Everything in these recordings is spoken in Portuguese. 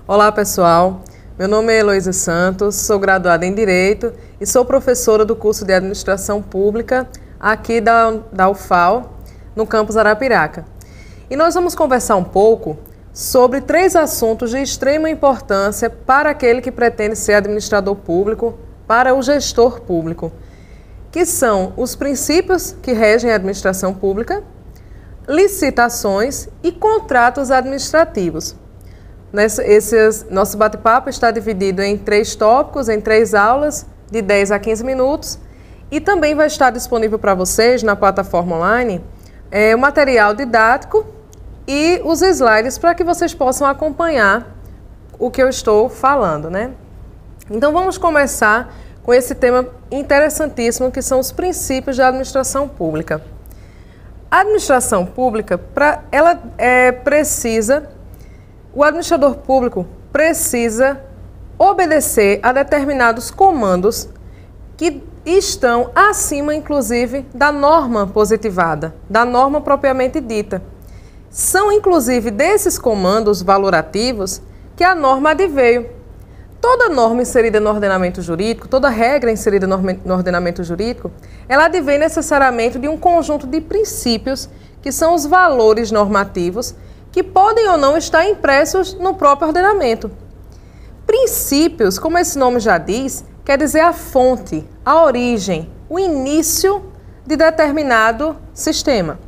Olá pessoal, meu nome é Heloísa Santos, sou graduada em Direito e sou professora do curso de Administração Pública aqui da UFAL, no campus Arapiraca. E nós vamos conversar um pouco sobre 3 assuntos de extrema importância para aquele que pretende ser administrador público, para o gestor público, que são os princípios que regem a administração pública, licitações e contratos administrativos. Nosso bate-papo está dividido em 3 tópicos, em 3 aulas, de 10 a 15 minutos, e também vai estar disponível para vocês na plataforma online o material didático e os slides para que vocês possam acompanhar o que eu estou falando, né? Então vamos começar com esse tema interessantíssimo que são os princípios da administração pública. A administração pública, o administrador público precisa obedecer a determinados comandos que estão acima, inclusive, da norma positivada, da norma propriamente dita. São, inclusive, desses comandos valorativos que a norma adveio. Toda norma inserida no ordenamento jurídico, toda regra inserida no ordenamento jurídico, ela advém necessariamente de um conjunto de princípios que são os valores normativos que podem ou não estar impressos no próprio ordenamento. Princípios, como esse nome já diz, quer dizer a fonte, a origem, o início de determinado sistema.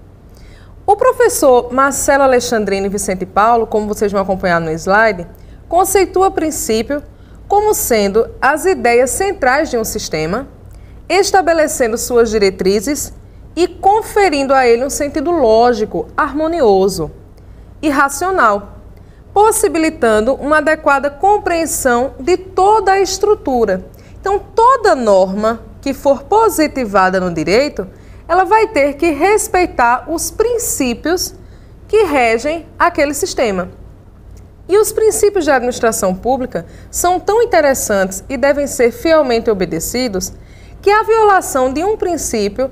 O professor Marcelo Alexandrino Vicente Paulo, como vocês vão acompanhar no slide, conceitua princípio como sendo as ideias centrais de um sistema, estabelecendo suas diretrizes e conferindo a ele um sentido lógico, harmonioso e racional, possibilitando uma adequada compreensão de toda a estrutura. Então, toda norma que for positivada no direito, ela vai ter que respeitar os princípios que regem aquele sistema. E os princípios de administração pública são tão interessantes e devem ser fielmente obedecidos que a violação de um princípio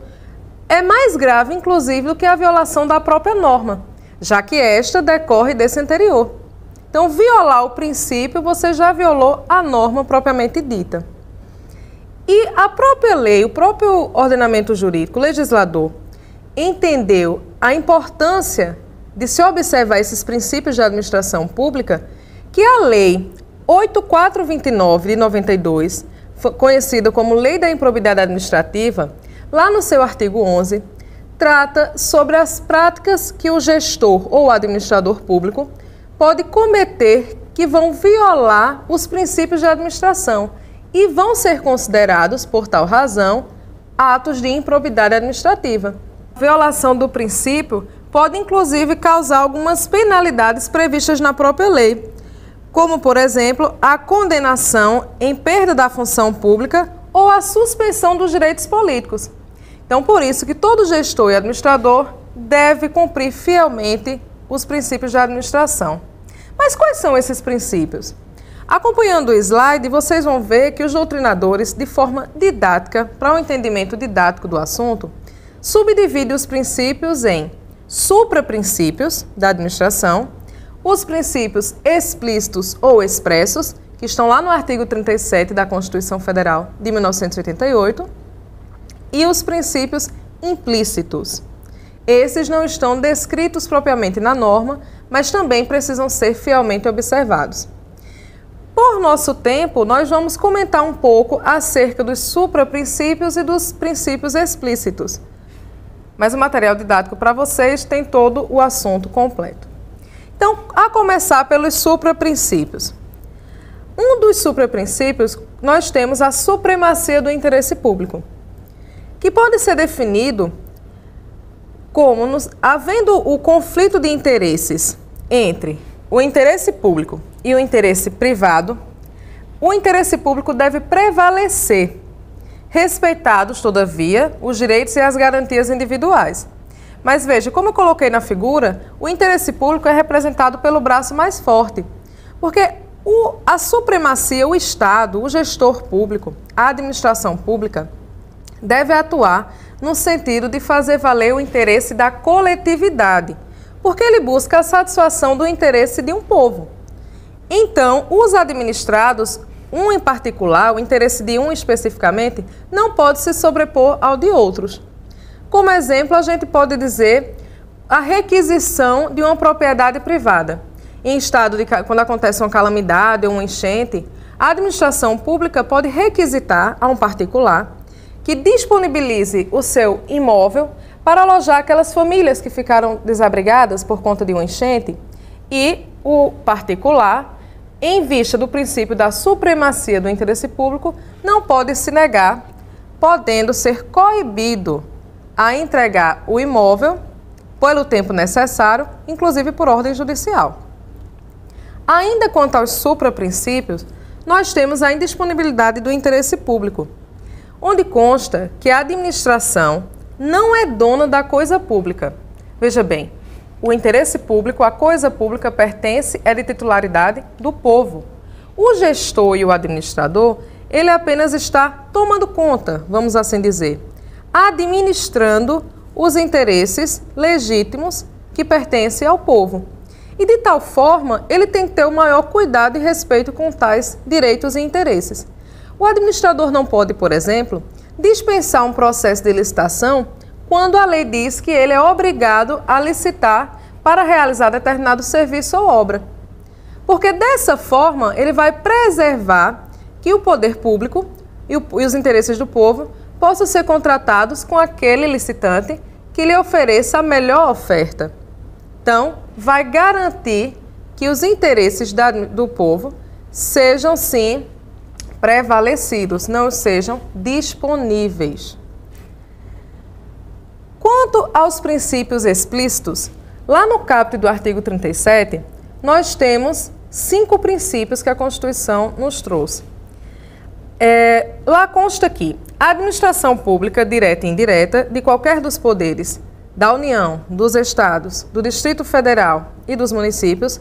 é mais grave, inclusive, do que a violação da própria norma, já que esta decorre desse anterior. Então, violar o princípio, você já violou a norma propriamente dita. E a própria lei, o próprio ordenamento jurídico, o legislador, entendeu a importância de se observar esses princípios de administração pública, que a Lei 8429 de 92, conhecida como Lei da Improbidade Administrativa, lá no seu artigo 11, trata sobre as práticas que o gestor ou administrador público pode cometer que vão violar os princípios de administração e vão ser considerados, por tal razão, atos de improbidade administrativa. A violação do princípio pode, inclusive, causar algumas penalidades previstas na própria lei, como, por exemplo, a condenação em perda da função pública ou a suspensão dos direitos políticos. Então, por isso que todo gestor e administrador deve cumprir fielmente os princípios de administração. Mas quais são esses princípios? Acompanhando o slide, vocês vão ver que os doutrinadores, de forma didática, para um entendimento didático do assunto, subdividem os princípios em supraprincípios da administração, os princípios explícitos ou expressos, que estão lá no artigo 37 da Constituição Federal de 1988, e os princípios implícitos. Esses não estão descritos propriamente na norma, mas também precisam ser fielmente observados. Por nosso tempo, nós vamos comentar um pouco acerca dos supraprincípios e dos princípios explícitos. Mas o material didático para vocês tem todo o assunto completo. Então, a começar pelos supraprincípios. Um dos supraprincípios, nós temos a supremacia do interesse público, que pode ser definido como havendo o conflito de interesses entre o interesse público e o interesse privado, o interesse público deve prevalecer, respeitados, todavia, os direitos e as garantias individuais. Mas veja, como eu coloquei na figura, o interesse público é representado pelo braço mais forte, porque a supremacia, o Estado, o gestor público, a administração pública, deve atuar no sentido de fazer valer o interesse da coletividade, porque ele busca a satisfação do interesse de um povo. Então, os administrados, um em particular, o interesse de um especificamente, não pode se sobrepor ao de outros. Como exemplo, a gente pode dizer a requisição de uma propriedade privada. Em estado de quando acontece uma calamidade ou uma enchente, a administração pública pode requisitar a um particular que disponibilize o seu imóvel para alojar aquelas famílias que ficaram desabrigadas por conta de uma enchente, e o particular, em vista do princípio da supremacia do interesse público, não pode se negar, podendo ser coibido a entregar o imóvel pelo tempo necessário, inclusive por ordem judicial. Ainda quanto aos supraprincípios, nós temos a indisponibilidade do interesse público, onde consta que a administração não é dona da coisa pública. Veja bem, o interesse público, a coisa pública pertence, é de titularidade do povo. O gestor e o administrador, ele apenas está tomando conta, vamos assim dizer, administrando os interesses legítimos que pertencem ao povo. E de tal forma, ele tem que ter o maior cuidado e respeito com tais direitos e interesses. O administrador não pode, por exemplo, dispensar um processo de licitação quando a lei diz que ele é obrigado a licitar para realizar determinado serviço ou obra. Porque dessa forma, ele vai preservar que o poder público e os interesses do povo possam ser contratados com aquele licitante que lhe ofereça a melhor oferta. Então, vai garantir que os interesses do povo sejam, sim, prevalecidos, não sejam disponíveis. Quanto aos princípios explícitos, lá no caput do artigo 37, nós temos 5 princípios que a Constituição nos trouxe. Lá consta que a administração pública, direta e indireta, de qualquer dos poderes da União, dos Estados, do Distrito Federal e dos municípios,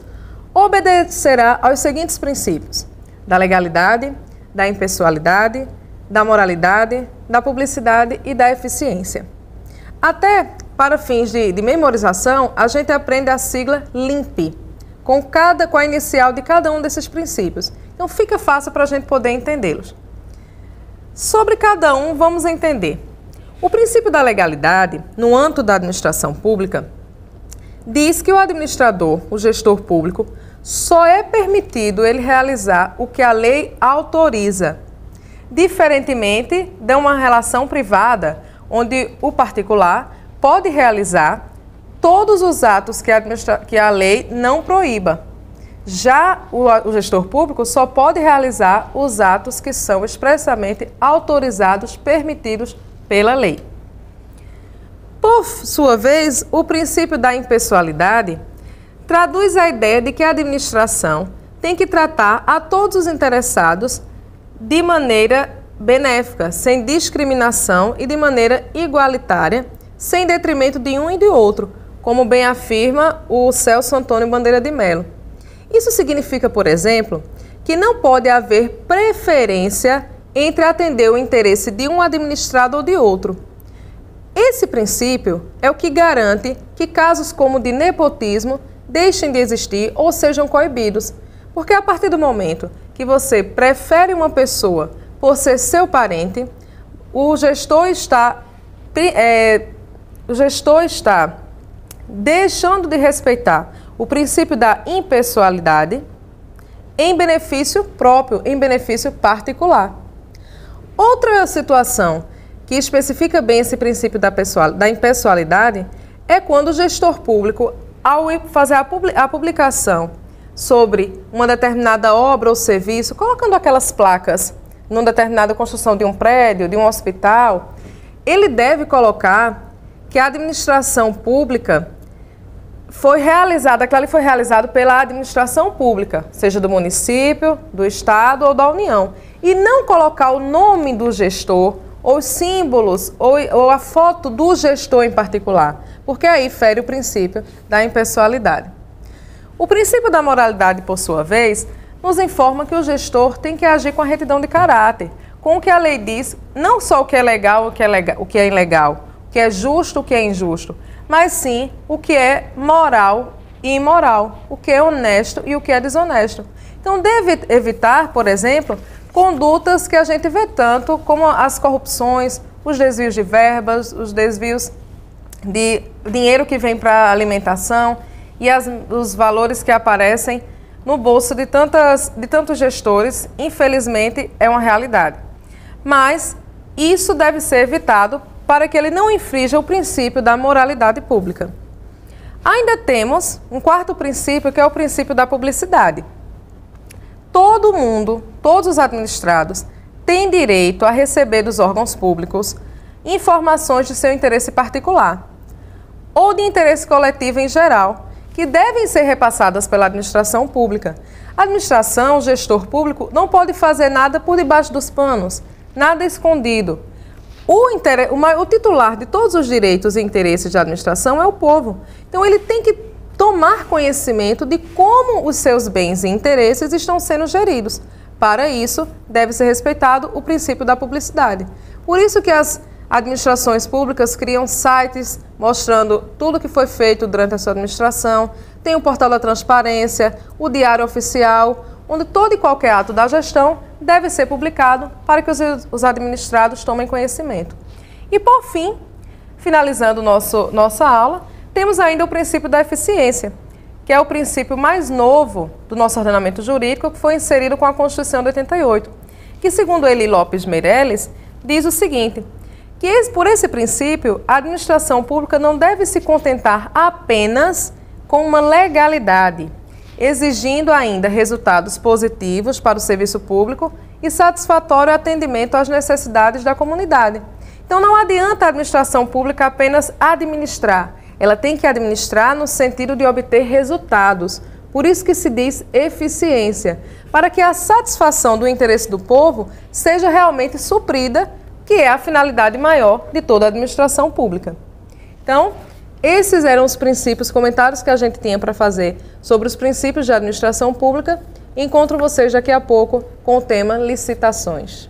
obedecerá aos seguintes princípios: da legalidade, da impessoalidade, da moralidade, da publicidade e da eficiência. Até para fins de memorização, a gente aprende a sigla LIMP, com a inicial de cada um desses princípios. Então fica fácil para a gente poder entendê-los. Sobre cada um, vamos entender. O princípio da legalidade, no âmbito da administração pública, diz que o administrador, o gestor público, só é permitido ele realizar o que a lei autoriza, diferentemente de uma relação privada, onde o particular pode realizar todos os atos que a lei não proíba. Já o gestor público só pode realizar os atos que são expressamente autorizados, permitidos pela lei. Por sua vez, o princípio da impessoalidade traduz a ideia de que a administração tem que tratar a todos os interessados de maneira benéfica, sem discriminação e de maneira igualitária, sem detrimento de um e de outro, como bem afirma o Celso Antônio Bandeira de Mello. Isso significa, por exemplo, que não pode haver preferência entre atender o interesse de um administrado ou de outro. Esse princípio é o que garante que casos como de nepotismo deixem de existir ou sejam coibidos, porque a partir do momento que você prefere uma pessoa por ser seu parente, o gestor está deixando de respeitar o princípio da impessoalidade em benefício próprio, em benefício particular. Outra situação que especifica bem esse princípio da impessoalidade é quando o gestor público, ao fazer a publicação sobre uma determinada obra ou serviço, colocando aquelas placas numa determinada construção de um prédio, de um hospital, ele deve colocar que a administração pública aquilo foi realizado pela administração pública, seja do município, do estado ou da União, e não colocar o nome do gestor, ou os símbolos, ou a foto do gestor em particular, porque aí fere o princípio da impessoalidade. O princípio da moralidade, por sua vez, nos informa que o gestor tem que agir com a retidão de caráter, com o que a lei diz, não só o que é legal, o que é ilegal, o que é justo, o que é injusto, mas sim o que é moral e imoral, o que é honesto e o que é desonesto. Então, deve evitar, por exemplo, condutas que a gente vê tanto, como as corrupções, os desvios de verbas, os desvios de dinheiro que vem para a alimentação e os valores que aparecem no bolso de tantos gestores. Infelizmente, é uma realidade. Mas isso deve ser evitado para que ele não infrinja o princípio da moralidade pública. Ainda temos um quarto princípio, que é o princípio da publicidade. Todo mundo, todos os administrados, têm direito a receber dos órgãos públicos informações de seu interesse particular ou de interesse coletivo em geral, que devem ser repassadas pela administração pública. A administração, o gestor público, não pode fazer nada por debaixo dos panos, nada escondido. O titular de todos os direitos e interesses de administração é o povo. Então, ele tem que tomar conhecimento de como os seus bens e interesses estão sendo geridos. Para isso, deve ser respeitado o princípio da publicidade. Por isso que as administrações públicas criam sites mostrando tudo o que foi feito durante a sua administração, tem o portal da transparência, o diário oficial, onde todo e qualquer ato da gestão deve ser publicado para que os administrados tomem conhecimento. E por fim, finalizando nossa aula, temos ainda o princípio da eficiência, que é o princípio mais novo do nosso ordenamento jurídico, que foi inserido com a Constituição de 88, que, segundo Eli Lopes Meireles, diz o seguinte, que por esse princípio, a administração pública não deve se contentar apenas com uma legalidade, exigindo ainda resultados positivos para o serviço público e satisfatório atendimento às necessidades da comunidade. Então, não adianta a administração pública apenas administrar, ela tem que administrar no sentido de obter resultados. Por isso que se diz eficiência, para que a satisfação do interesse do povo seja realmente suprida, que é a finalidade maior de toda a administração pública. Então, esses eram os princípios, comentários que a gente tinha para fazer sobre os princípios de administração pública. Encontro vocês daqui a pouco com o tema licitações.